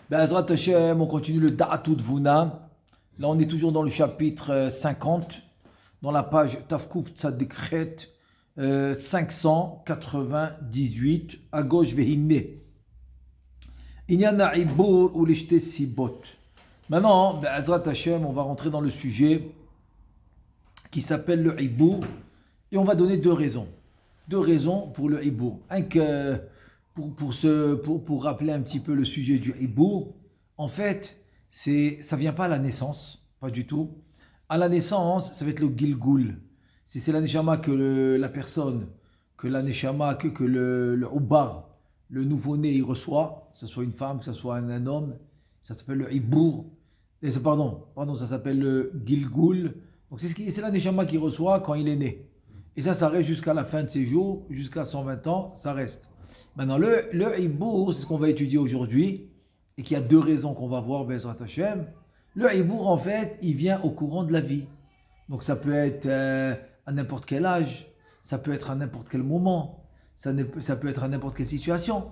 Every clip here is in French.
Be'ezrat Hashem, on continue le Da'atout Vuna. Là, on est toujours dans le chapitre 50, dans la page Tafkouf Tzadikhet 598, à gauche Vehinne. Inyana Ibour ou l'Ishte Sibot. Maintenant, Be'ezrat Hashem, on va rentrer dans le sujet qui s'appelle le Ibour et on va donner deux raisons. Deux raisons pour le Ibour. Pour rappeler un petit peu le sujet du hibour, en fait, ça vient pas à la naissance, pas du tout. À la naissance, ça va être le gilgul. C'est la neshama que le ubar, le nouveau-né, il reçoit, que ce soit une femme, que ce soit un homme, ça s'appelle le hibour. Pardon, ça s'appelle le gilgul. Donc c'est la neshama qui reçoit quand il est né. Et ça reste jusqu'à la fin de ses jours, jusqu'à 120 ans, ça reste. Maintenant, le hibour, c'est ce qu'on va étudier aujourd'hui, et qu'il y a deux raisons qu'on va voir, Be'ezrat Hashem. Le hibour, en fait, il vient au courant de la vie. Donc, ça peut être à n'importe quel âge, ça peut être à n'importe quel moment, ça peut être à n'importe quelle situation.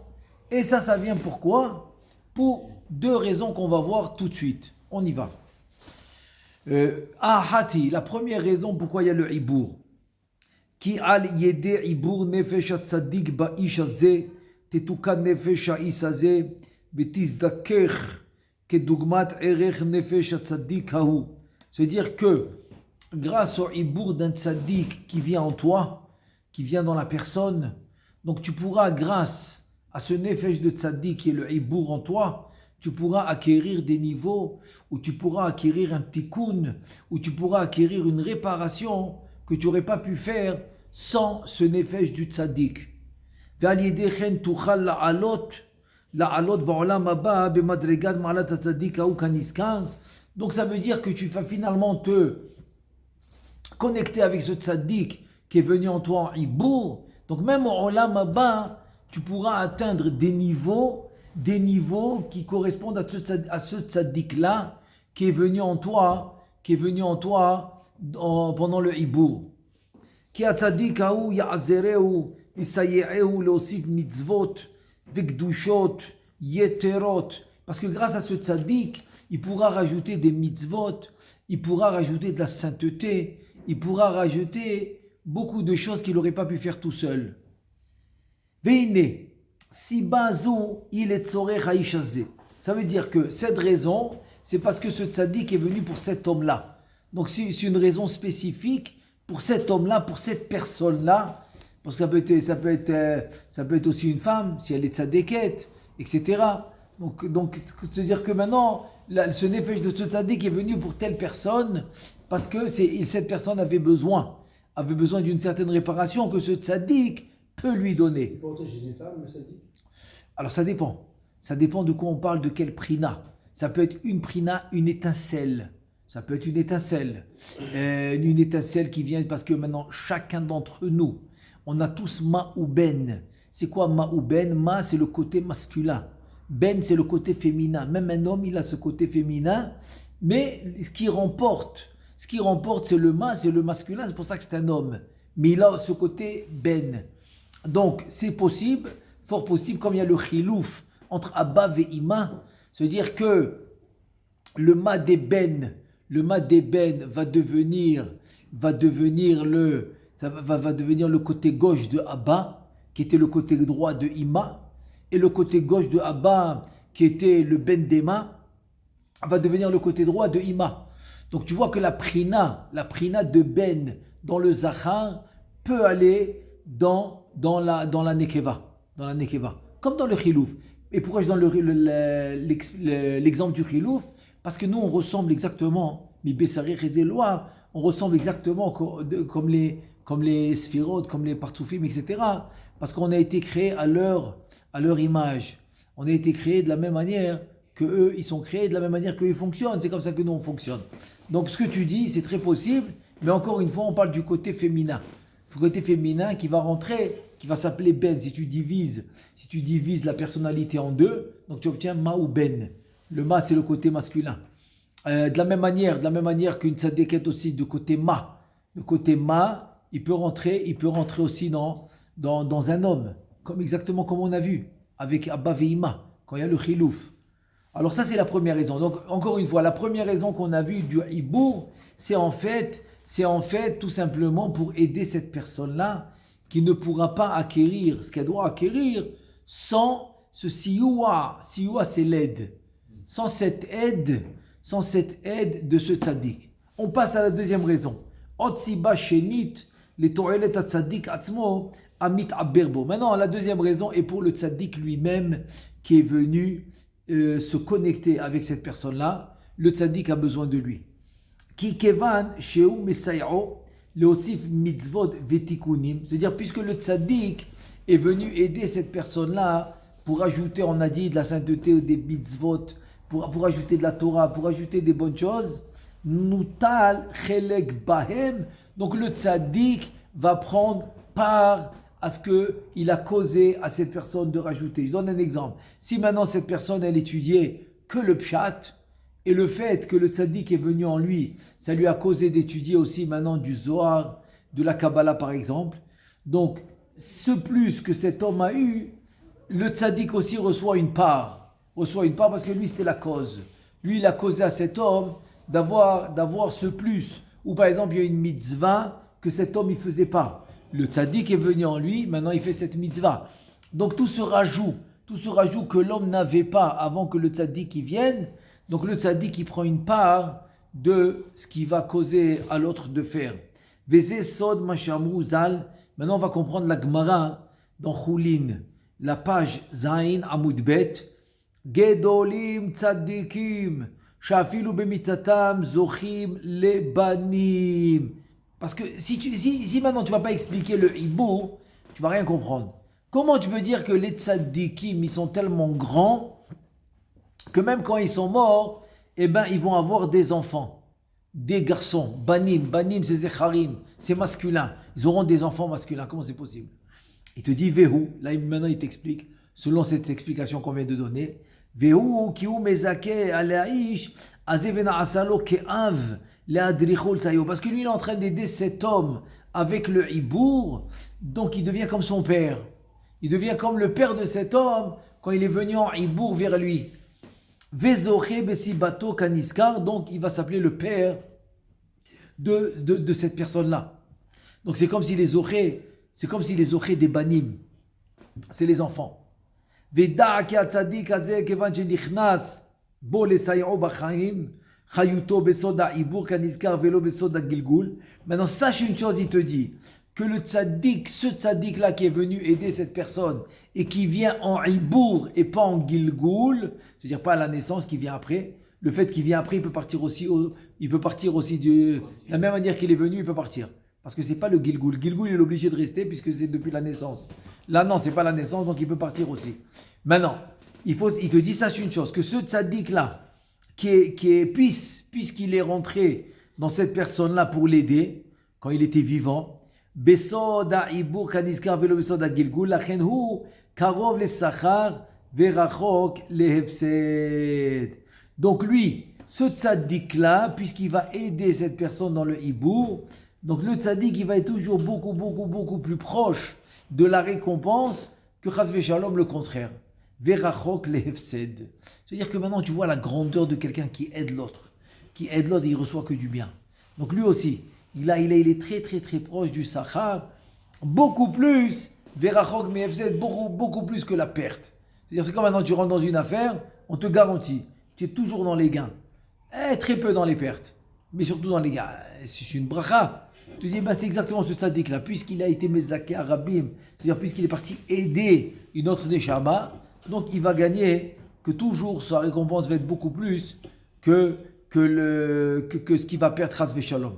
Et ça vient pourquoi? Pour deux raisons qu'on va voir tout de suite. On y va. La première raison pourquoi il y a le hibour. Ki al yede ibur nefesh tzaddik ba'ish hazeh tetukan nefesh ha'is hazeh v'tizdaker kedugmat erech nefesh tzaddik hahu. C'est-à-dire que grâce au ibour d'un tzaddik qui vient en toi, qui vient dans la personne, donc tu pourras, grâce à ce nefesh de tzaddik qui est le ibour en toi, tu pourras acquérir des niveaux, ou tu pourras acquérir un tikkun, ou tu pourras acquérir une réparation que tu n'aurais pas pu faire sans ce nefesh du tzaddik. Donc ça veut dire que tu vas finalement te connecter avec ce tzaddik qui est venu en toi en hibour. Donc même au olam haba, tu pourras atteindre des niveaux qui correspondent à ce tzaddik-là qui est venu en toi, pendant le hibour. Ki atzadik haou ya'azereu isaye'eu leosif mitzvot vekdushot yeterot. Parce que grâce à ce tzaddik, il pourra rajouter des mitzvot, il pourra rajouter de la sainteté, il pourra rajouter beaucoup de choses qu'il n'aurait pas pu faire tout seul. Veine, si bazou il est tzorech ha'ish hazeh. Ça veut dire que cette raison, c'est parce que ce tzaddik est venu pour cet homme-là. Donc c'est une raison spécifique pour cet homme-là, pour cette personne-là, parce que ça peut être aussi une femme, si elle est tzaddiket, etc. Donc c'est-à-dire que maintenant, ce nefesh de ce tzaddik est venu pour telle personne, parce que cette personne avait besoin d'une certaine réparation que ce tzaddik peut lui donner. Il peut entrer chez une femme, le tzaddik? Alors ça dépend de quoi on parle, de quelle prina. Ça peut être une prina, une étincelle. Ça peut être une étincelle qui vient parce que maintenant, chacun d'entre nous, on a tous ma ou ben. C'est quoi ma ou ben? Ma, c'est le côté masculin. Ben, c'est le côté féminin. Même un homme, il a ce côté féminin. Mais ce qui remporte, c'est le ma, c'est le masculin. C'est pour ça que c'est un homme. Mais il a ce côté ben. Donc, c'est possible, fort possible, comme il y a le chilouf entre Abba et Ima, c'est-à-dire que le ma d'Eben va devenir le côté gauche de Abba, qui était le côté droit de Ima, et le côté gauche de Abba, qui était le Ben d'Ema, va devenir le côté droit de Ima. Donc tu vois que la prina de Ben dans le Zachar peut aller dans la Nekeva, comme dans le Chilouf. Et pourquoi je donne l'exemple du Chilouf? Parce que nous, on ressemble exactement, on ressemble exactement comme les sphirotes, comme les partsoufim, etc. Parce qu'on a été créés à leur image. On a été créés de la même manière que eux, ils sont créés, de la même manière qu'eux, ils fonctionnent. C'est comme ça que nous, on fonctionne. Donc, ce que tu dis, c'est très possible, mais encore une fois, on parle du côté féminin. Le côté féminin qui va rentrer, qui va s'appeler Ben. Si tu divises la personnalité en deux, donc tu obtiens Ma ou Ben. Le Ma, c'est le côté masculin. De la même manière qu'une tzaddiket aussi, de côté Ma. Le côté Ma, il peut rentrer aussi dans un homme. Exactement comme on a vu, avec Abba Veima, quand il y a le chilouf. Alors ça, c'est la première raison. Donc, encore une fois, la première raison qu'on a vue du hibour, c'est en fait tout simplement pour aider cette personne-là qui ne pourra pas acquérir ce qu'elle doit acquérir sans ce sioua. Sioua, c'est l'aide. Sans cette aide de ce tzaddik. On passe à la deuxième raison. Otsiba shenit, les to'elet tzaddik atzmo, amit aberbo. Maintenant, la deuxième raison est pour le tzaddik lui-même qui est venu se connecter avec cette personne-là. Le tzaddik a besoin de lui. Ki kevan sheu mesayao leosif mitzvot vetikunim. C'est-à-dire, puisque le tzaddik est venu aider cette personne-là pour ajouter, on a dit, de la sainteté ou des mitzvot, pour ajouter de la Torah, pour ajouter des bonnes choses, nutal chelek bahem. Donc le tzaddik va prendre part à ce qu'il a causé à cette personne de rajouter. Je donne un exemple. Si maintenant cette personne, elle étudiait que le pshat, et le fait que le tzaddik est venu en lui, ça lui a causé d'étudier aussi maintenant du Zohar, de la Kabbalah par exemple. Donc, ce plus que cet homme a eu, le tzaddik aussi reçoit une part parce que lui, c'était la cause. Lui, il a causé à cet homme d'avoir ce plus. Ou par exemple, il y a une mitzvah que cet homme, il ne faisait pas. Le tzaddik est venu en lui, maintenant il fait cette mitzvah. Donc tout ce rajout que l'homme n'avait pas avant que le tzaddik y vienne, donc le tzaddik il prend une part de ce qui va causer à l'autre de faire. Veze sod mashamru zal. Maintenant on va comprendre la Gemara dans Choulin, la page Zain Amud Bet. Gedolim tzaddikim shafilu bemitatam zochim lebanim. Parce que si maintenant tu ne vas pas expliquer le hibou, tu ne vas rien comprendre. Comment tu peux dire que les tzaddikim, ils sont tellement grands que même quand ils sont morts, eh ben, ils vont avoir des enfants, des garçons. Banim, c'est zecharim, c'est masculin. Ils auront des enfants masculins. Comment c'est possible? Il te dit vehu. Là, maintenant, il t'explique, selon cette explication qu'on vient de donner. Vehu kiu mezake alaish azevena asalo ke'av. Parce que lui, il est en train d'aider cet homme avec le hibour, donc il devient comme son père. Il devient comme le père de cet homme quand il est venu en hibour vers lui. Vezoche besibato kaniskar, donc il va s'appeler le père de cette personne-là. Donc c'est comme si les oreilles des banim, c'est les enfants. Veda ki atzadik azeh kevan shenichnas bo lesay'o b'chaim. Maintenant, sache une chose, il te dit que ce tzaddik là qui est venu aider cette personne et qui vient en ibour et pas en gilgoul, c'est-à-dire pas à la naissance, qui vient après. Le fait qu'il vient après, il peut partir aussi de la même manière qu'il est venu, il peut partir. Parce que c'est pas le gilgoul. Gilgoul, il est obligé de rester puisque c'est depuis la naissance. Là, non, c'est pas la naissance, donc il peut partir aussi. Maintenant, il te dit, sache une chose, que ce tzaddik là, puisqu'il est rentré dans cette personne-là pour l'aider, quand il était vivant, donc lui, ce tzaddik-là, puisqu'il va aider cette personne dans le hibour, donc le tzaddik, il va être toujours beaucoup plus proche de la récompense que chas v'shalom le contraire. Verachok lehefsed. C'est-à-dire que maintenant tu vois la grandeur de quelqu'un qui aide l'autre. Qui aide l'autre et il reçoit que du bien. Donc lui aussi, il est très proche du sachar. Beaucoup plus, verachok lehefsed, beaucoup plus que la perte. C'est-à-dire c'est comme maintenant tu rentres dans une affaire, on te garantit. Tu es toujours dans les gains. Très peu dans les pertes. Mais surtout dans les gains. C'est une bracha. Tu dis, c'est exactement ce tzaddik là. Puisqu'il a été mezaké arabim, c'est-à-dire puisqu'il est parti aider une autre neshama, donc il va gagner que toujours sa récompense va être beaucoup plus que ce qu'il va perdre chas v'shalom.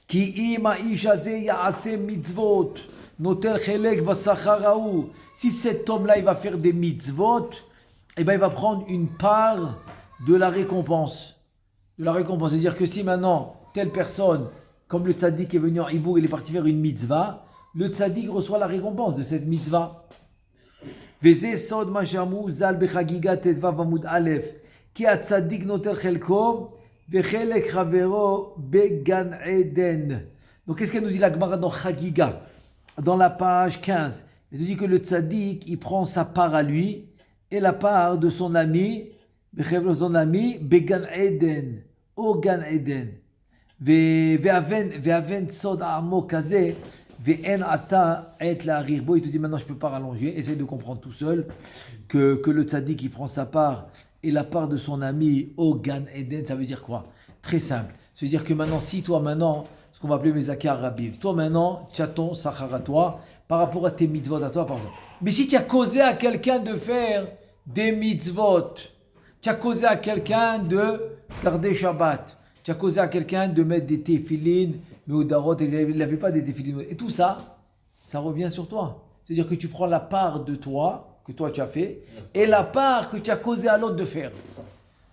Ki im ha'ish hazeh ya'aseh mitzvot notel chelek basachar ha'u. Si cet homme-là il va faire des mitzvot, eh ben il va prendre une part de la récompense. C'est-à-dire que si maintenant telle personne, comme le tzaddik est venu en hibour, il est parti faire une mitzvah, le tzaddik reçoit la récompense de cette mitzvah. וזה סוד מה שאמרו ז"ל בחגיגה ט"ו עמוד א', כי הצדיק נוטל חלקו וחלק חברו בגן עדן. Donc qu'est-ce qu'elle nous dit la Gemara dans Chagiga, dans la page 15? Elle nous dit que le tzaddik, il prend sa part à lui et la part de son ami בחבל son ami, בגן עדן, או גן עדן. והבן סוד העמוק כזה, ואין עתה עת להעריך בו. Il te dit maintenant je ne peux pas rallonger, essaye de comprendre tout seul que le tzaddik qui prend sa part et la part de son ami au Gan Eden, ça veut dire quoi? Très simple, ça veut dire que maintenant, si toi maintenant, ce qu'on va appeler Mezakar Rabib, toi maintenant, tu as ton sachar à toi, par rapport à tes mitzvot à toi, par exemple. Mais si tu as causé à quelqu'un de faire des mitzvot, tu as causé à quelqu'un de garder Shabbat, tu as causé à quelqu'un de mettre des téphilines, mais au darot, il n'avait pas des téphilines. Et tout ça, ça revient sur toi. C'est-à-dire que tu prends la part de toi, que toi tu as fait, et la part que tu as causé à l'autre de faire.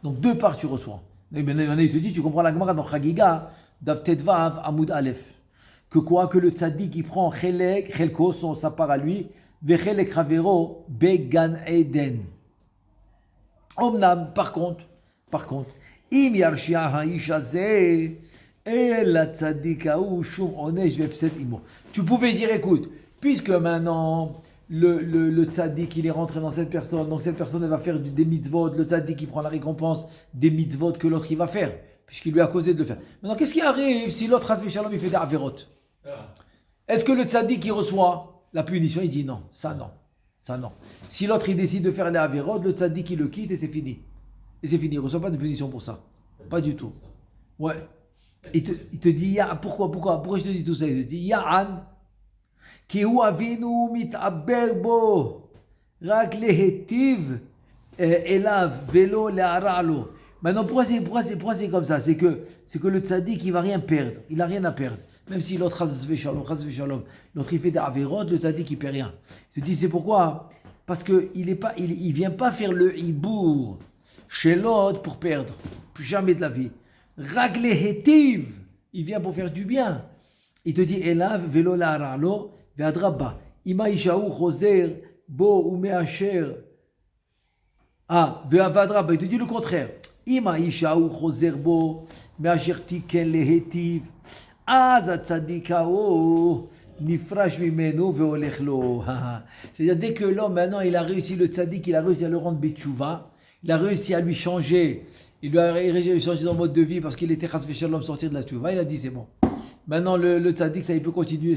Donc deux parts tu reçois. Et maintenant il te dit, tu comprends la Gemara dans Chagiga, Dav Tetvav, Amoud Aleph. Que quoi? Que le tzaddik il prend Chelek, Chelko, sa part à lui, Vechelek Ravero, Began Eden. Omnam, par contre, Im Yarshia Ha'ish Hazeh, El Tzaddik Haou Shum Onesh Vefset Imo. Tu pouvais dire, écoute, puisque maintenant le tzaddik il est rentré dans cette personne, donc cette personne elle va faire des mitzvot, le tzaddik il prend la récompense des mitzvot que l'autre il va faire, puisqu'il lui a causé de le faire. Maintenant qu'est-ce qui arrive si l'autre Hasbe Shalom il fait des averot? Est-ce que le tzaddik il reçoit la punition? Il dit non, ça non. Si l'autre il décide de faire des averot, le tzaddik il le quitte et c'est fini. Il ne reçoit pas de punition pour ça. Pas du tout. Ouais. Il te dit, pourquoi je te dis tout ça? Il te dit, Ya'an, ki hu avinu mit'aber bo, rak lehetiv elav velo le'ara'lo. Maintenant, pourquoi c'est comme ça? C'est que le tzaddik, il va rien perdre. Il n'a rien à perdre. Même si l'autre, chas v'shalom, l'autre, il fait des averot, le tzaddik, il ne perd rien. Il te dit, c'est pourquoi? Parce qu'il ne vient pas faire le hibour chez l'autre pour perdre. Jamais de la vie. Ragle hetiv, il vient pour faire du bien. Il te dit, Elav velo la ralo, ve'adrabba. Ima ishaou choser bo ou me'asher. Ve'adrabba, il te dit le contraire. Ima ishaou choser bo, me'asher tiken le hetiv. Az atzadikao, nifrash mimeno ve'olech lo. C'est-à-dire, dès que l'homme, maintenant, il a réussi, le tzadik, il a réussi à le rendre betchouva, il a réussi à lui changer. Il lui a réussi à changer son mode de vie parce qu'il était chas v'shalom sortir de la tchouva. Il a dit c'est bon. Maintenant le tzaddik, ça il peut continuer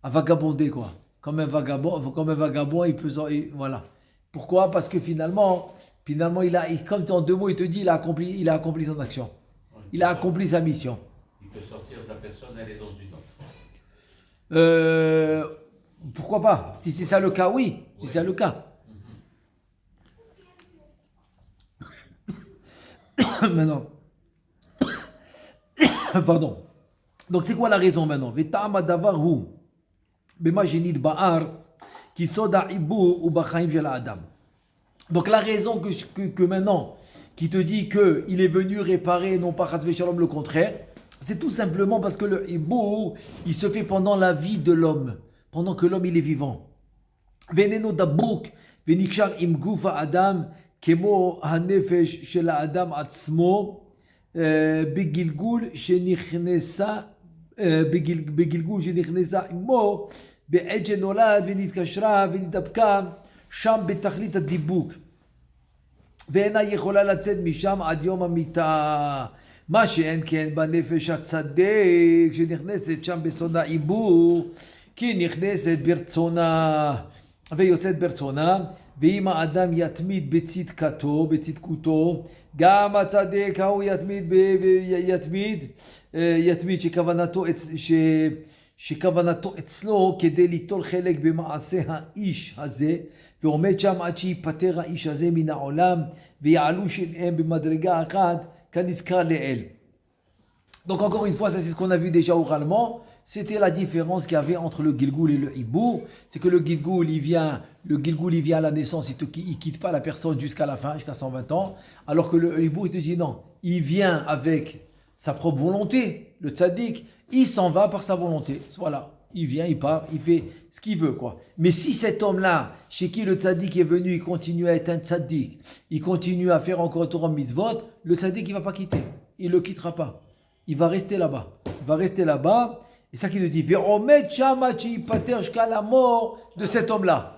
à vagabonder quoi. Comme un vagabond, il peut voilà. Pourquoi? Parce que finalement comme en deux mots il te dit il a accompli son action. Il a accompli sa mission. Il peut sortir de la personne, elle est dans une autre. Pourquoi pas? Si c'est ça le cas, oui. Si c'est ça le cas. Maintenant, pardon. Donc c'est quoi la raison maintenant? Veta'ama davarhu bema jenid ba'ar ki soda ibu ou b'chaim shel adam. Donc la raison que maintenant qui te dit que il est venu réparer non pas chas v'shalom le contraire, c'est tout simplement parce que le ibu il se fait pendant la vie de l'homme, pendant que l'homme il est vivant. Veneno dabuk venikshar im gufa adam כמו הנפש של האדם עצמו בגלגול שנכנסה עמו בעת שנולד ונתקשרה ונתדבקה שם בתכלית הדיבוק ואינה יכולה לצאת משם עד יום המיתה. מה שאין כן בנפש הצדק שנכנסת שם בסוד העיבור כי נכנסת ברצונה ויוצאת ברצונה. ואם האדם יתמיד בצדקותו, גם הצדק ההוא יתמיד שכוונתו אצלו כדי ליטול חלק במעשה האיש הזה, ועומד שם עד שיפטר האיש הזה מן העולם, ויעלו שניהם במדרגה אחת כנזכר לאל. Donc encore une fois, ça c'est ce qu'on a vu déjà oralement, c'était la différence qu'il y avait entre le Gilgoul et le Hibou. C'est que le Gilgoul il vient à la naissance, il quitte pas la personne jusqu'à la fin, jusqu'à 120 ans, alors que le Hibou il te dit non, il vient avec sa propre volonté, le tzaddik, il s'en va par sa volonté, voilà, il vient, il part, il fait ce qu'il veut quoi. Mais si cet homme-là, chez qui le tzaddik est venu, il continue à être un tzaddik, il continue à faire encore Torah mitzvot, le tzaddik il va pas quitter, il le quittera pas. Il va rester là-bas. Et ça qui nous dit, Véromet Chama Chipater jusqu'à la mort de cet homme-là.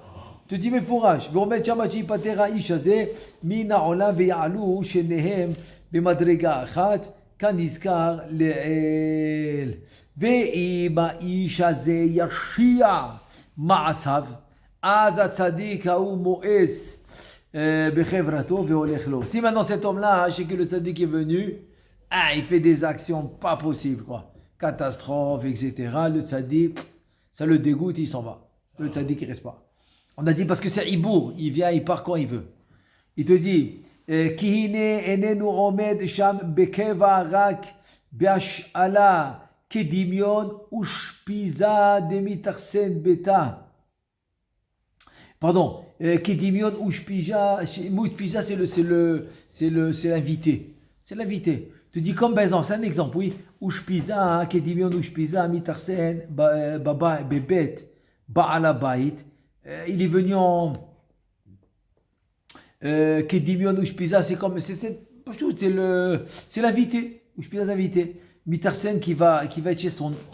te dis מפורש, ועומד שמה שיפטר האיש הזה מן העולם ויעלו שניהם במדרגה אחת, כנזכר לעיל. ואם האיש הזה ישיע מעשיו, אז הצדיק ההוא מואס בחברתו והולך לו. Si maintenant cet homme-là, je sais que le tzaddik est venu, il fait des actions pas possibles, quoi. Catastrophe, etc. Le tzaddik, ça le dégoûte, il s'en va. Le tzaddik, il reste pas. On a dit parce que c'est Ibour, il vient, il part quand il veut. Il te dit, כי הנה איננו עומד שם בקבע רק בהשאלה כדמיון ושפיזה דמתחסן ביתה. Pardon, כדמיון ושפיזה, c'est l'invité. C'est l'invité. Tu dis comme par exemple, c'est un exemple, oui. Ushpiza, כדמיון ושפיזה מתחסן בבית בעל הבית. Il est venu en Kedimion Ushpiza, c'est comme c'est l'invité, Ushpiza l'invité. Mitarsen qui va être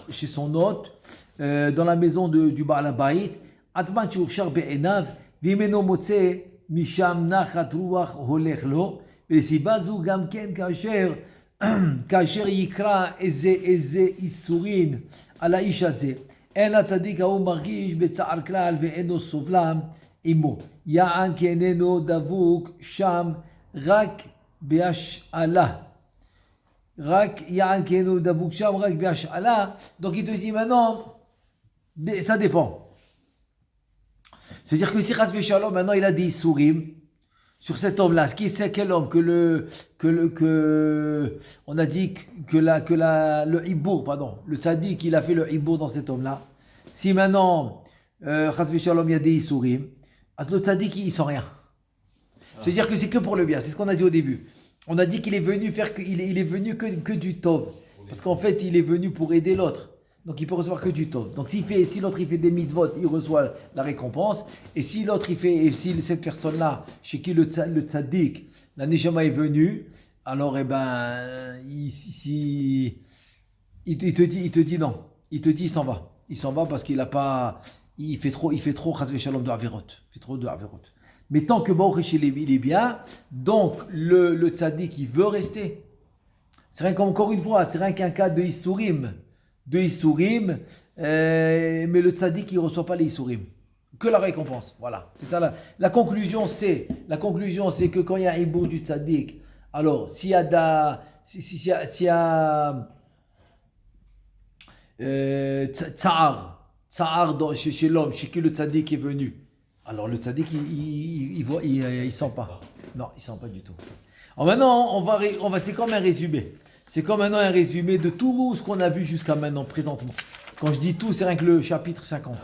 chez son hôte dans la maison du Baal Habayit. Atman Shurshar Be'enav, Vimeno Motse Misham Nachat Ruach Holech Lo, וסיבה זו גם כן כאשר יקרא איזה איסורין על האיש הזה. אין הצדיק ההוא מרגיש בצער כלל ואינו סובלם עמו. יען כי איננו דבוק שם רק בהשאלה. יען כי איננו דבוק שם רק בהשאלה. Donc il te dit maintenant, ça dépend. C'est-à-dire que si Chas V'Shalom, maintenant il a des issourim sur cet homme-là, ce qui c'est quel homme on a dit que le hibour, pardon, le tzaddik, il a fait le hibour dans cet homme-là. Si maintenant, Chas V'Shalom, il y a des issourim, le tzaddik, il sent rien. C'est-à-dire que c'est que pour le bien, c'est ce qu'on a dit au début. On a dit qu'il est venu il est venu que du tov, parce qu'en fait, il est venu pour aider l'autre. Donc il peut recevoir que du tov. Donc si l'autre il fait des mitzvot, il reçoit la récompense. Et si cette personne-là, chez qui le tzaddik, la neshama est venue, alors il te dit non. Il te dit il s'en va. Il s'en va parce qu'il fait trop chas v'shalom de averot. Il fait trop de averot. Mais tant que Baruch il est bien, donc le tzaddik il veut rester. C'est rien qu'encore une fois, c'est rien qu'un cas de Issourim. Mais le tzaddik il ne reçoit pas les Issourim. Que la récompense. Voilà. C'est ça la conclusion, c'est que quand il y a un hibour du tzaddik, alors s'il y a tsar chez l'homme, chez qui le tzaddik est venu, alors le tzaddik il sent pas. Non, il sent pas du tout. Alors maintenant, c'est comme un résumé. C'est comme maintenant un résumé de tout ce qu'on a vu jusqu'à maintenant, présentement. Quand je dis tout, c'est rien que le chapitre 50.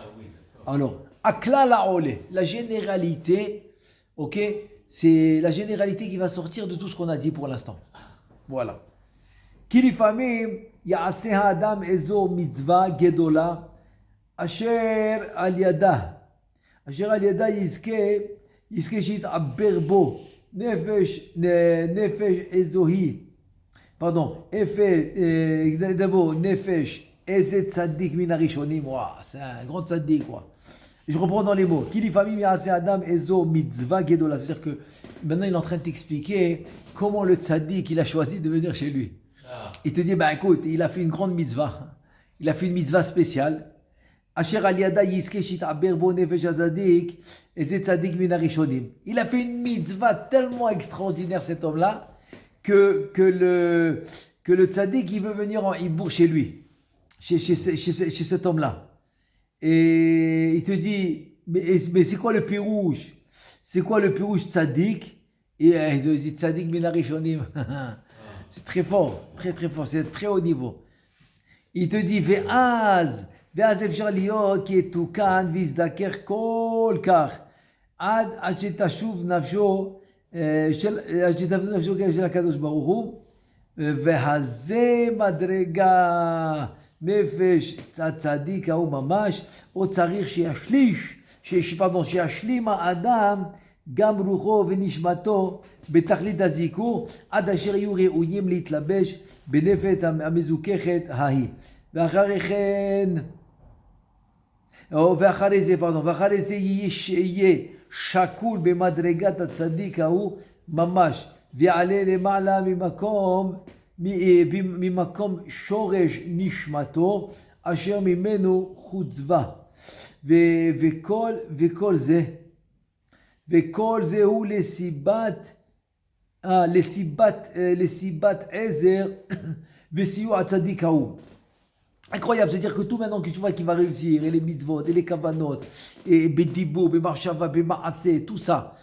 Alors, Akla Laole, la généralité, ok, c'est la généralité qui va sortir de tout ce qu'on a dit pour l'instant. Voilà. Kilifamim, Ya'aseh Adam Ezo Mitzvah Gedola, Asher Al Yada Yizke Shit Aberbo, Nefesh Ezohi. Pardon, d'abord, Nefesh, Ezet Tzaddik Minarishonim, c'est un grand tzaddik, quoi. Je reprends dans les mots. Kilifamim Ya'aseh Adam Ezo Mitzvah Gedola. C'est-à-dire que maintenant il est en train de t'expliquer comment le tzaddik il a choisi de venir chez lui. Il te dit, écoute, il a fait une grande mitzvah. Il a fait une mitzvah spéciale. Asher Aliada Yiske Shitaber Bo Nefesh Tzaddik, Ezet Tzaddik Minarishonim. Il a fait une mitzvah tellement extraordinaire, cet homme-là, que le tzaddik il veut venir en hibour chez lui, chez cet homme-là. Et il te dit, mais c'est quoi le pirouche? C'est quoi le pirouche tzaddik? Et il te dit tzaddik minarishonim. C'est très fort, très très fort, c'est très haut niveau. Il te dit, ve'az efshar liot ki etukan vizdaker kol kach ad shetashuv nafsho של הקדוש ברוך הוא, והזה מדרגה נפש הצדיק ההוא ממש, או צריך שישלים האדם גם רוחו ונשמתו בתכלית הזיכור, עד אשר יהיו ראויים להתלבש בנפש המזוככת ההיא. ואחרי כן, ואחרי זה, ואחרי זה יהיה שקול במדרגת הצדיק ההוא ממש, ויעלה למעלה ממקום שורש נשמתו, אשר ממנו חוצבה. וכל זה הוא לסיבת עזר וסיוע הצדיק ההוא. Incroyable, c'est-à-dire que tout maintenant que tu vois qu'il va réussir, et les mitzvot, et les kavanot, et Bedibou, Bemarshava, Bemaasé, tout ça.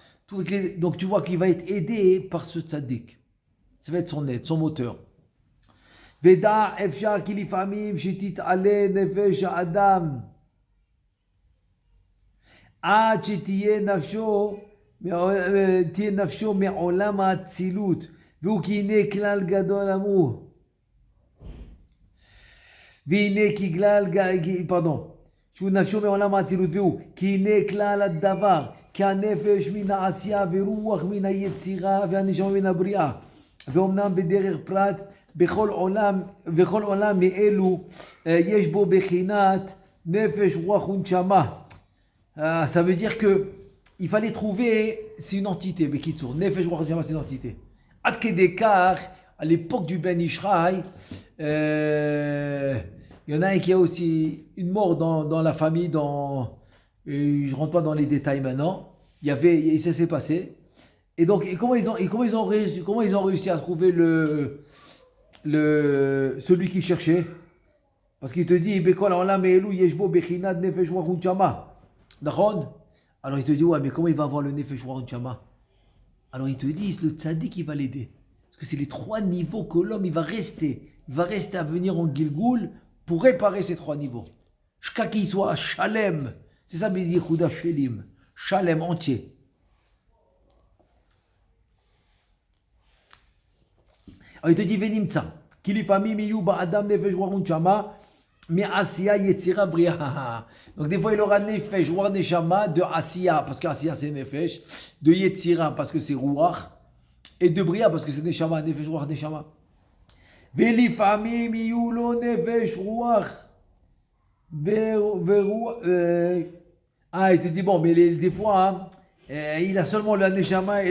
Donc tu vois qu'il va être aidé par ce tzaddik. Ça va être son aide, son moteur. Veda, Efshar, Kilifamim, Shetit Ale, Nefesh, Adam. עד שתהיה נפשו מעולם האצילות, והוא כי הנה כלל גדול אמור. והנה שהוא נפשו מעולם האצילות, והוא כי הנה כלל הדבר, כי הנפש מן העשייה ורוח מן היצירה והנשמה מן הבריאה. ואומנם בדרך פרט בכל עולם מאלו יש בו בחינת נפש רוח ונשמה. Ça veut dire que il fallait trouver, c'est une entité, mais qui tourne. Nefesh Ruach Neshama, c'est une entité. Ad Kedekar, à l'époque du Ben Ishraï, il y en a un qui a aussi une mort dans la famille, je ne rentre pas dans les détails maintenant. Ça s'est passé. Et donc, comment ils ont réussi à trouver celui qui cherchait? Parce qu'il te dit, Bekol Olam Elu Yeshbo Bechinat Nefesh Ruach Neshama. Alors il te dit, ouais, mais comment il va avoir le Nefesh Ruach Neshama? Alors ils te disent, le tzaddik il va l'aider. Parce que c'est les 3 niveaux que l'homme il va rester à venir en Gilgoul pour réparer ces 3 niveaux. Jusqu'à qu'il soit Shalem. C'est ça, mais il dit Yehuda Shelim. Shalem entier. Alors il te dit, Venimtsa. Kilifamim iyu ba'adam Nefesh Ruach Neshama. Mais Asiya Yetzira Bria. Donc des fois il aura Nefesh, Ruach Neshama de Asiya, parce que Asiya c'est Nefesh, de Yetzira parce que c'est Ruach, et de Bria parce que c'est Neshama, Nefesh, Ruach, Neshama. Velifamim yulo Nefesh, Ruach, il te dit bon, mais des fois, il a seulement le Neshama et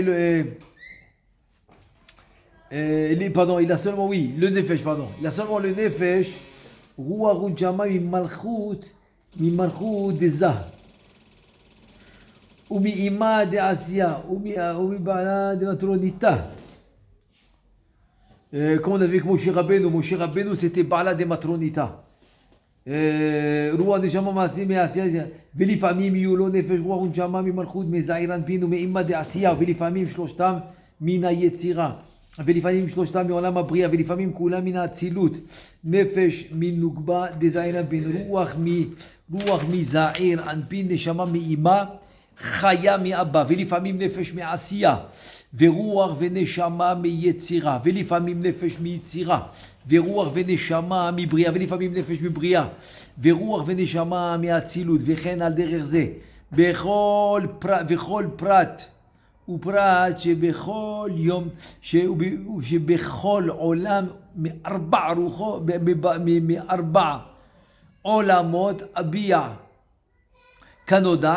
il a seulement, le Nefesh, il a seulement le Nefesh. Ruach Neshama מmalchut דזה ומאימה דעשייה ומבעלה דמטרוניתה. Comme on avait avec Moshe Rabbeinu c'était Bala de Matronita. Ruach Neshama מעשי מעשייה ולפעמים יהיו לו נפש רוח ונשמה ממלכות מזעיר אנפין ומאימה דעשייה ולפעמים שלושתם מן היצירה. ולפעמים שלושתם מעולם הבריאה, ולפעמים כולם מן האצילות. נפש מנוגבה דזעיר אנפין, רוח מזעיר אנפין, נשמה מאימה, חיה מאבא, ולפעמים נפש מעשייה, ורוח ונשמה מיצירה, ולפעמים נפש מיצירה, ורוח ונשמה מבריאה, ולפעמים נפש מבריאה, ורוח ונשמה מהאצילות, וכן על דרך זה, בכל פרט, ופרט שבכל יום, שבכל עולם מארבע עולמות אביע כנודע,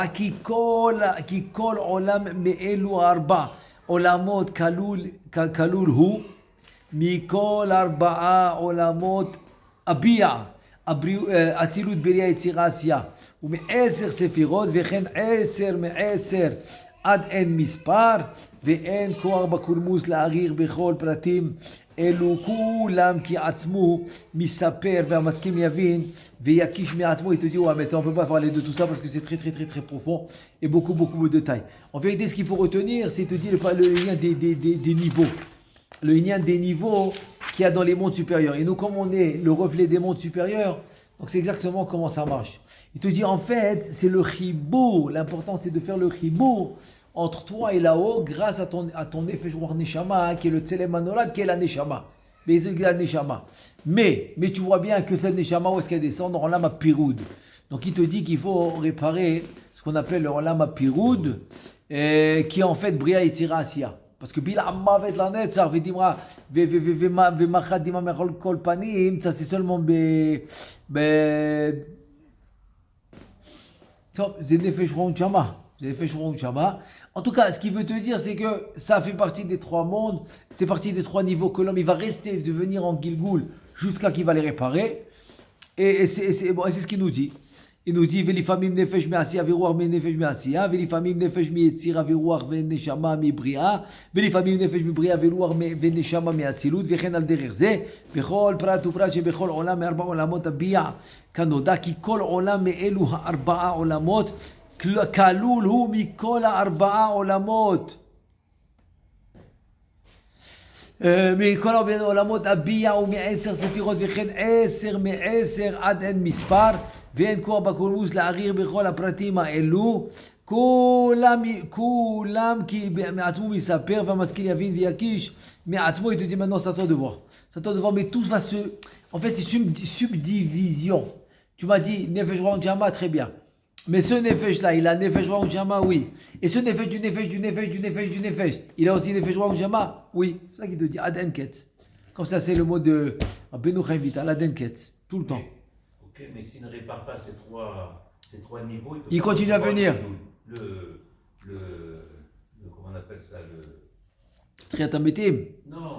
כי כל עולם מאלו 4 עולמות כלול הוא, מכל 4 עולמות אביע אצילות בריאה יצירה עשייה, ומ10 ספירות, וכן 10 מ10 עד אין מספר, ואין כוח בקולמוס להעריך בכל פרטים אלו כולם, כי עצמו מספר והמסכים יבין ויקיש מעצמו. Il te dit ouais, mais on ne peut pas parler de tout ça parce que c'est très très très très profond et beaucoup de détails. En vérité, ce qu'il faut retenir, c'est te dire le lien des niveaux, le lien des niveaux qu'il y a dans les mondes supérieurs. Et nous, comme on est le reflet des mondes supérieurs, donc c'est exactement comment ça marche. Il te dit en fait, c'est le chibour. L'important c'est de faire le chibour entre toi et là-haut grâce à ton Nefesh Ruach Neshama, qui est le Tselem Manolad, qui est la Neshama. Mais tu vois bien que cette Neshama, où est-ce qu'elle descend? Dans l'âme à Piroud. Donc il te dit qu'il faut réparer ce qu'on appelle le l'âme à Piroud, qui est en fait Bria et Tira Asiya. Parce que Bil'amma vet la netzar, vedimra, vemachat dima mechol kol panim, ça c'est seulement Top, c'est Nefesh Ruach Neshama. C'est Nefesh Ruach Neshama. En tout cas, ce qu'il veut te dire, c'est que ça fait partie des trois mondes, c'est partie des trois niveaux que l'homme il va rester, devenir en Gilgoul jusqu'à qu'il va les réparer. Et c'est ce qu'il nous dit. Il nous dit, Velifamim nefesh me'asiya veruach me nefesh me'asiya, velifamim nefesh me'yetzira veruach ve'neshama me'bria, velifamim nefesh me'bria veruach ve'neshama me'atzilut, vechen al derer ze, bechol prat uprat shebechol olam me'arba olamot abiya, kanoda ki kol olam me'elu ha'arba'a olamot, kalul hu mikol ha'arba'a olamot. מכל העולמות הביע ומעשר ספירות וכן 10 מ10 עד אין מספר ואין כוח בקולמוס להעריך בכל הפרטים האלו כולם כי מעצמו מספר והמשכיל יבין ויקיש מעצמו. Il te dit maintenant c'est à toi de voir, c'est à toi de voir, mais tout va se, en fait c'est subdivision. Tu m'as dit Nefesh Ruach Neshama, très bien. Mais ce Nefesh là, il a Nefesh Ruach Neshama, oui. Et ce Nefesh du Nefesh, il a aussi Nefesh Ruach Neshama, oui. C'est ça qu'il te dit, Adenket. Comme ça, c'est le mot de Benoît Vital, Adenket, tout le temps. Ok, mais s'il ne répare pas ces trois niveaux, il continue à venir. Comment on appelle ça, Triatamétim. Non,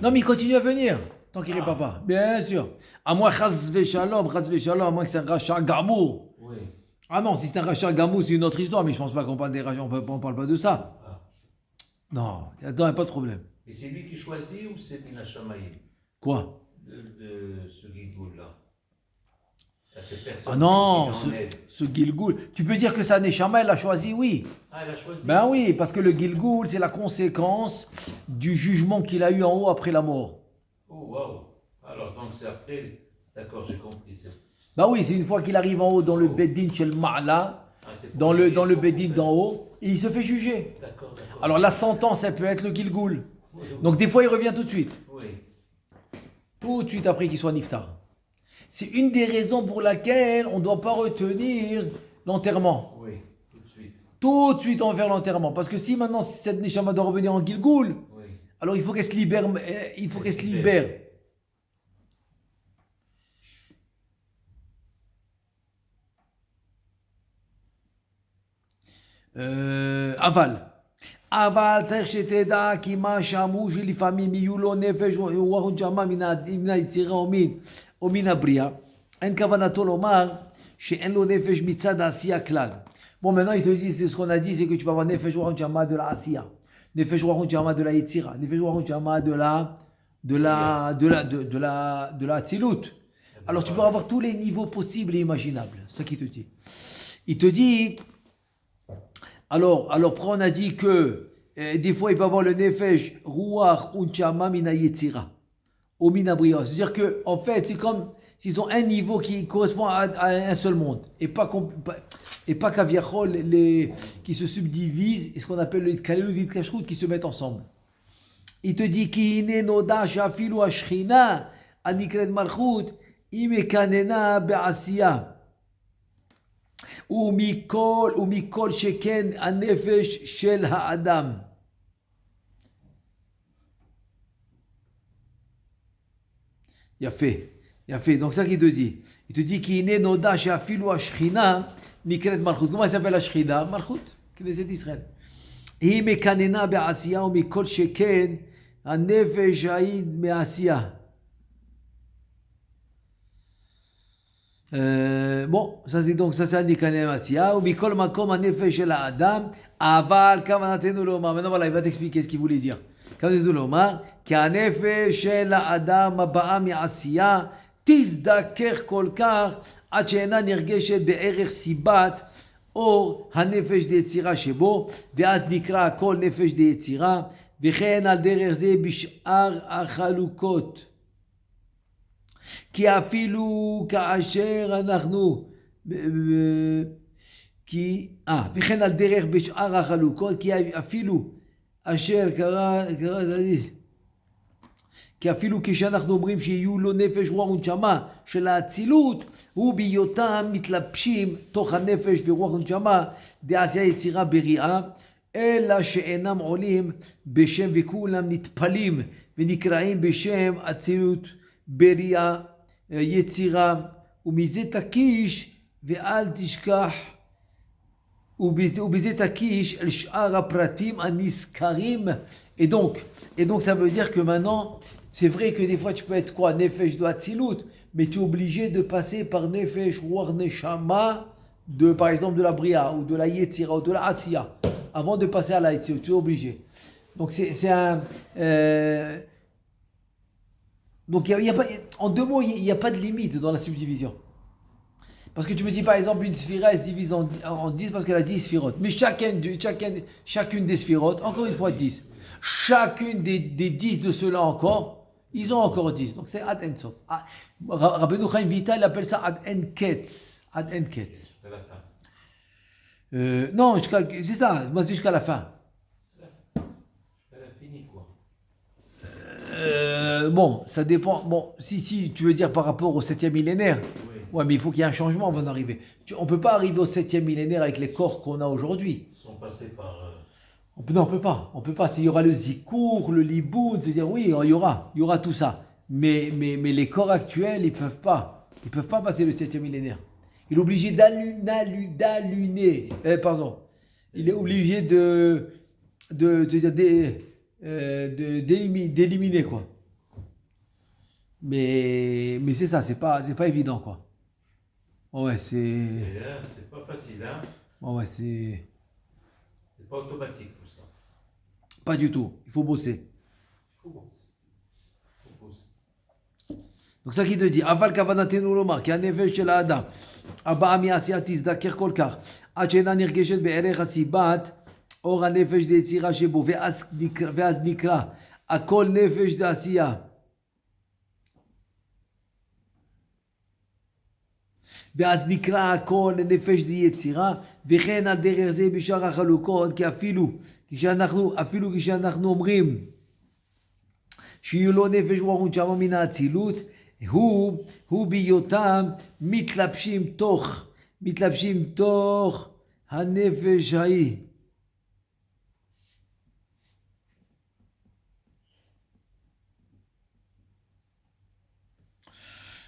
Non, mais il continue à venir, tant qu'il ne répare pas. Bien sûr. À moins Chaz Veshalom, à moins que c'est un rachat gamour. Oui. Ah non, si c'est un rachat gamou, c'est une autre histoire, mais je pense pas qu'on parle des rachats, on parle pas de ça. Ah. Non, il n'y a pas de problème. Et c'est lui qui choisit ou c'est Mina Shamaïm? Quoi? Ce Gilgoul-là. Ah non, ce Gilgoul. Tu peux dire que sa Neshama, elle l'a choisi, oui. Ah, elle a choisi? Ben oui, parce que le Gilgoul, c'est la conséquence du jugement qu'il a eu en haut après la mort. Oh, waouh. Alors, donc c'est après. D'accord, j'ai compris. Bah oui, c'est une fois qu'il arrive en haut dans le Bedin chez le Ma'ala, dans le Bedin d'en haut, et il se fait juger. D'accord. Alors la sentence, elle peut être le Gilgoul. Donc des fois, il revient tout de suite. Oui. Tout de suite après qu'il soit niftar. C'est une des raisons pour laquelle on ne doit pas retenir l'enterrement. Oui, tout de suite. Tout de suite on va faire l'enterrement. Parce que si maintenant cette Neshama doit revenir en Gilgoul, oui, alors il faut qu'elle se libère. Libère. אבל צריך שתדע כי מה שאמרו שלפעמים יהיו לו נפש ורוח ונשמה מן היצירה או מן הבריאה, אין כוונתו לומר שאין לו נפש מצד העשייה כלל. Bon, maintenant il te dit, c'est ce qu'on a dit, c'est que tu peux avoir nefesh ורוח ונשמה de la asiya, nefesh ורוח ונשמה de la יצירה, nefesh ורוח ונשמה de la tzilut. Alors tu peux avoir tous les niveaux possibles et imaginables, c'est ça qu'il te dit. Il te dit, alors on a dit que des fois il peut avoir le nefesh ruach unchama mina yetzira ou mina bria. C'est-à-dire que en fait c'est comme s'ils ont un niveau qui correspond à un seul monde et pas kaviachol qui se subdivisent et ce qu'on appelle le kalelu v'kashrut qui se mettent ensemble. Il te dit ki ine noda shafilu ashchina anikred malchut imekanena be'asiya. ומכל שכן הנפש של האדם. יפה. Donc ça qu'il te dit. Il te dit כי הנה נודע שאפילו השכינה נקראת מלכות. comment s'appelle השכינה? מלכות, כנסת ישראל. היא מקננה בעשייה ומכל שכן הנפש העיד מעשייה. Bon, ça c'est indiqué à Asiya. Ou mikol makom hanefesh shel ha'adam, aval kavanatenu lomar. Maintenant voilà, il va t'expliquer ce qu'il voulait dire. Kavanatenu lomar, ki hanefesh shel ha'adam ba'a mi'asiya, tizdaker kol kach, ad she'ena nirgeshet be'erech sibat, or hanefesh de yetzira shebo, ve'az nikra kol nefesh de yetzira, ve'chen al derech ze bish'ar ha'chalukot. כי אפילו כאשר אנחנו וכן על דרך בשאר החלוקות כי אפילו אשר כי אפילו כשאנחנו אומרים שיהיו לו נפש רוח ונשמה של האצילות הוא בהיותם מתלבשים תוך הנפש ורוח ונשמה דעשייה יצירה בריאה אלא שאינם עולים בשם וכולם נטפלים ונקראים בשם אצילות בריאה יצירה ומזה תקיש ואל תשכח ובזה תקיש אל שאר הפרטים הנזכרים. Et donc ça veut dire que maintenant, c'est vrai que des fois tu peux être quoi, nefesh de Hatzilut, mais tu es obligé de passer par nefesh ruach neshama, par exemple de la bria, ou de la yetzira, ou de la asiya, avant de passer à la yetzira, tu es obligé. Donc c'est un... donc il y a pas, en deux mots, il n'y a pas de limite dans la subdivision. Parce que tu me dis par exemple une sphira elle se divise en 10 parce qu'elle a 10 sphirotes. Mais chacune des sphirotes, encore une fois 10. Chacune des 10 de ceux-là encore, ils ont encore 10. Donc c'est ad ensof. Rabbeinu Chaim Vital appelle ça ad enketz. Ad enketz. Jusqu'à la fin. Non, c'est ça, moi c'est jusqu'à la fin. Jusqu'à la finie, quoi. Bon, ça dépend. Bon, si tu veux dire par rapport au 7e millénaire. Oui. Ouais, mais il faut qu'il y ait un changement avant d'arriver. On ne peut pas arriver au 7e millénaire avec les corps qu'on a aujourd'hui. Ils sont passés par. Non, on peut pas. On peut pas. Il y aura le zikour, le liboun, c'est-à-dire oui, il y aura tout ça. Mais les corps actuels, ils peuvent pas. Ils peuvent pas passer le 7e millénaire. Il est obligé d'allumer. Pardon. Il est obligé d'éliminer quoi. Mais c'est ça, c'est pas évident quoi. Ouais, C'est pas facile, hein. Ouais, c'est pas automatique tout ça. Pas du tout. Il faut bosser. Faut bosser. Donc ça qui te dit, Aval kavanatenu lomar, ki הנפש של האדם, הבאה מעשייה תזדכך כל כך, עד שאינה נרגשת בערך הסיבת, אור הנפש ליצירה שבו, ואז נקרא, הכל נפש דעשייה. ואז נקרא הכל נפש דיצירה, וכן על דרך זה בשאר החלוקות, כי אפילו כשאנחנו אומרים שיהיו לו נפש רוח ונשמה מן האצילות, הוא בהיותם מתלבשים תוך הנפש ההיא.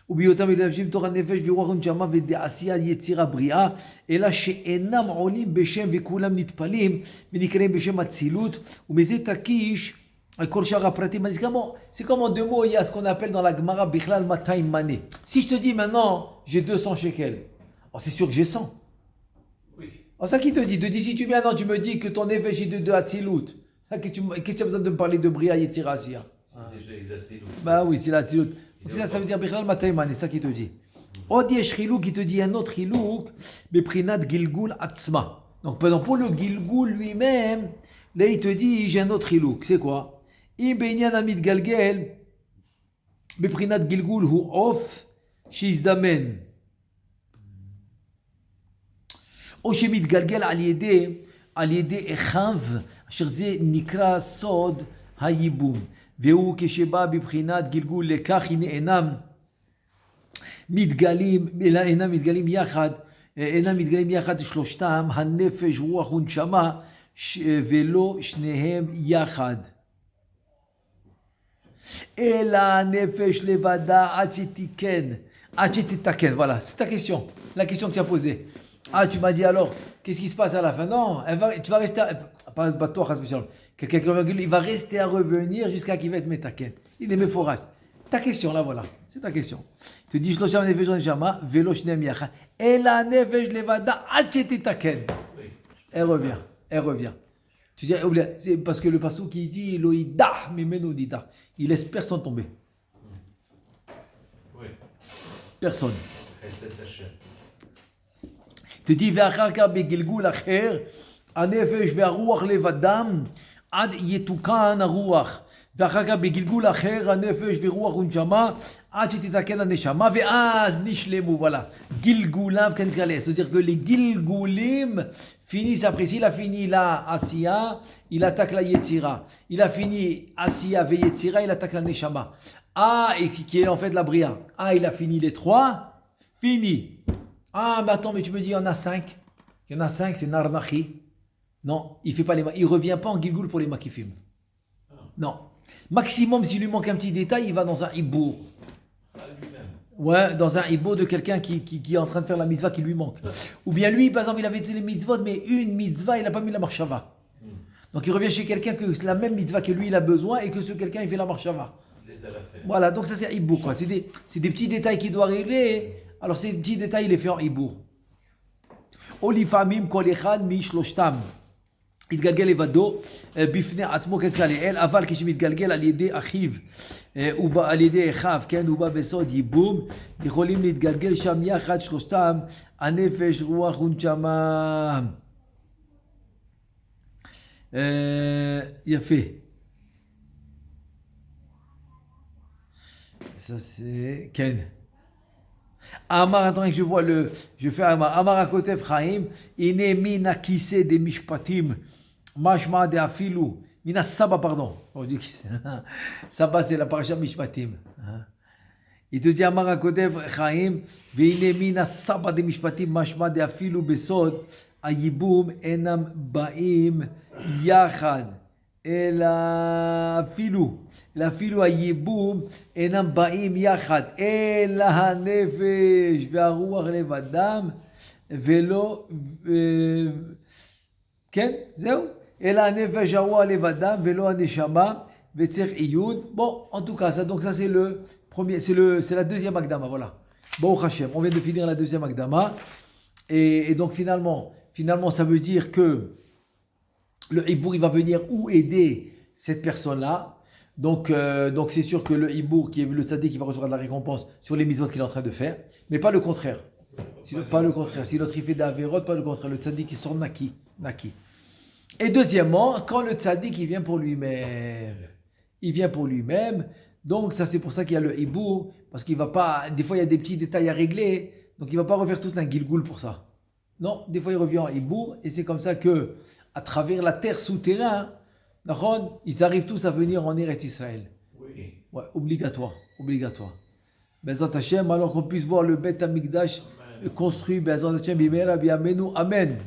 ובהיותם מתלבשים תוך הנפש ורוח ונשמה ודעשייה יצירה בריאה, אלא שאינם עולים בשם וכולם נטפלים ונקראים בשם אצילות, ומזה תקיש על כל שאר הפרטים. C'est comme en deux mots, il y a ce qu'on appelle dans la Gemara Bichlal 200 mané. Si je te dis maintenant, j'ai 200 shekels, oh, c'est sûr que j'ai 100. Oui. Oh, ça qui te dit, si tu viens, non, tu me dis que ton nefesh est de Hatzilut, qu'est-ce que tu as besoin de me parler de bria yetzira asiya? Déjà, il a ses loups. Bah oui, c'est la Hatzilut. Ça veut dire Bichlal 200 mané, c'est ça qui te dit. Od yesh chiluk, qui te dit un autre chiluk, beprinat gilgul atzma. Donc pour le gilgul lui-même, là il te dit j'ai un autre chiluk, c'est quoi? אם בעניין המתגלגל, בבחינת גלגול הוא עוף שיזדמן. או שמתגלגל על ידי אחיו, אשר זה נקרא סוד הייבום. והוא כשבא בבחינת גלגול לכך, הנה אינם מתגלים יחד שלושתם, הנפש, רוח ונשמה, ולא שניהם יחד. אלא הנפש לבדה עד שתתקן. Voilà, c'est ta question. La question que tu as posée. Ah, tu m'as dit alors, qu'est-ce qui se passe à la fin? Non, tu vas rester, pas toi, il va rester à revenir jusqu'à qu'il va être metaken. Il est méphorage. Ta question, là, voilà. C'est ta question. Tu dis, shlosham nefesh neshama, velo shneim yachad. Ela nefesh levada ad shetitaken. Elle revient. Tu dis, c'est parce que le passage qui dit, loïdah, mimeno dida. Il laisse personne tomber. Oui. Personne. Chesed Hashem. Tu dis, ואחר כך בגלגול אחר, הנפש והרוח לבדם, עד יתוקן הרוח. ואחר כך בגלגול אחר, הנפש ורוח ונשמה, עד שתתקן הנשמה, ואז נשלמו, voilà. גלגוליו כנזכר. c'est-à-dire que les gilgulim finissent après. S'il a fini la asiya, il attaque la yetzira. Il a fini asiya ve yetzira, il attaque la neshama. Ah, et qui est en fait la bria. Ah, il a fini les trois, fini. Ah, mais attends, mais tu me dis, il y en a 5. Il y en a 5, c'est Narnachi. Non, il ne revient pas en Gilgul pour les Makifim. Non. Maximum, s'il lui manque un petit détail, il va dans un Ibour. Ah, lui-même. Ouais, dans un hibour de quelqu'un qui est en train de faire la mitzvah qui lui manque. Ou bien lui, par exemple, il avait les mitzvot, mais une mitzvah, il n'a pas mis la marshava. Donc il revient chez quelqu'un que la même mitzvah que lui, il a besoin et que ce quelqu'un, il fait la marshava. Voilà, donc ça c'est hibour, quoi. C'est des petits détails qu'il doit régler. Alors ces petits détails, il les fait en hibour. Olifamim kol echad mishlostam. יתגלגל לבדו בפני עצמו כצלע לאל, אבל כשמתגלגל על ידי אחיו על ידי אחיו, כן, הוא בא בסוד ייבום, יכולים להתגלגל שם יחד שלושתם, הנפש, רוח ונשמה. יפה. Ça c'est... כן. Amar, attendez que je vois je fais Amar. Amar Akotev Chaim, Ine mina kise de mishpatim, mashma de afilu, mina saba, pardon. On dit saba c'est la parasha mishpatim. Il te dit Amar Akotev Chaim, Veine mina saba de mishpatim, mashma de afilu besod, ayibum enam baim yachad. אלא אפילו הייבום אינם באים יחד, אלא הנפש והרוח לבדם, ולא, כן, זהו, אלא הנפש והרוח לבדם, ולא הנשמה, וצריך עיון. Bon, en tout cas, ça, donc ça c'est le premier, c'est la deuxième Akdama, voilà. Bon, Hachem, on vient de finir la deuxième Akdama, et donc finalement, ça veut dire que le hibour, il va venir ou aider cette personne-là. Donc c'est sûr que le hibour, qui est le tzaddik, qui va recevoir de la récompense sur les mitzvot qu'il est en train de faire, mais pas le contraire. Pas le contraire. Si l'autre il fait d'Averot, pas le contraire. Le tzaddik, il sort naki. Et deuxièmement, quand le tzaddik, il vient pour lui-même. Donc ça, c'est pour ça qu'il y a le hibour, parce qu'il va pas. Des fois, il y a des petits détails à régler, donc il va pas refaire tout un gilgoul pour ça. Non, des fois, il revient en hibour, et c'est comme ça que à travers la terre souterraine, ils arrivent tous à venir en Eretz Israël. Oui. Ouais, obligatoire. Bezat Hashem, alors qu'on puisse voir le Beth Amikdash construit, Bezat Hashem, Bimera, Biamenu, Amen.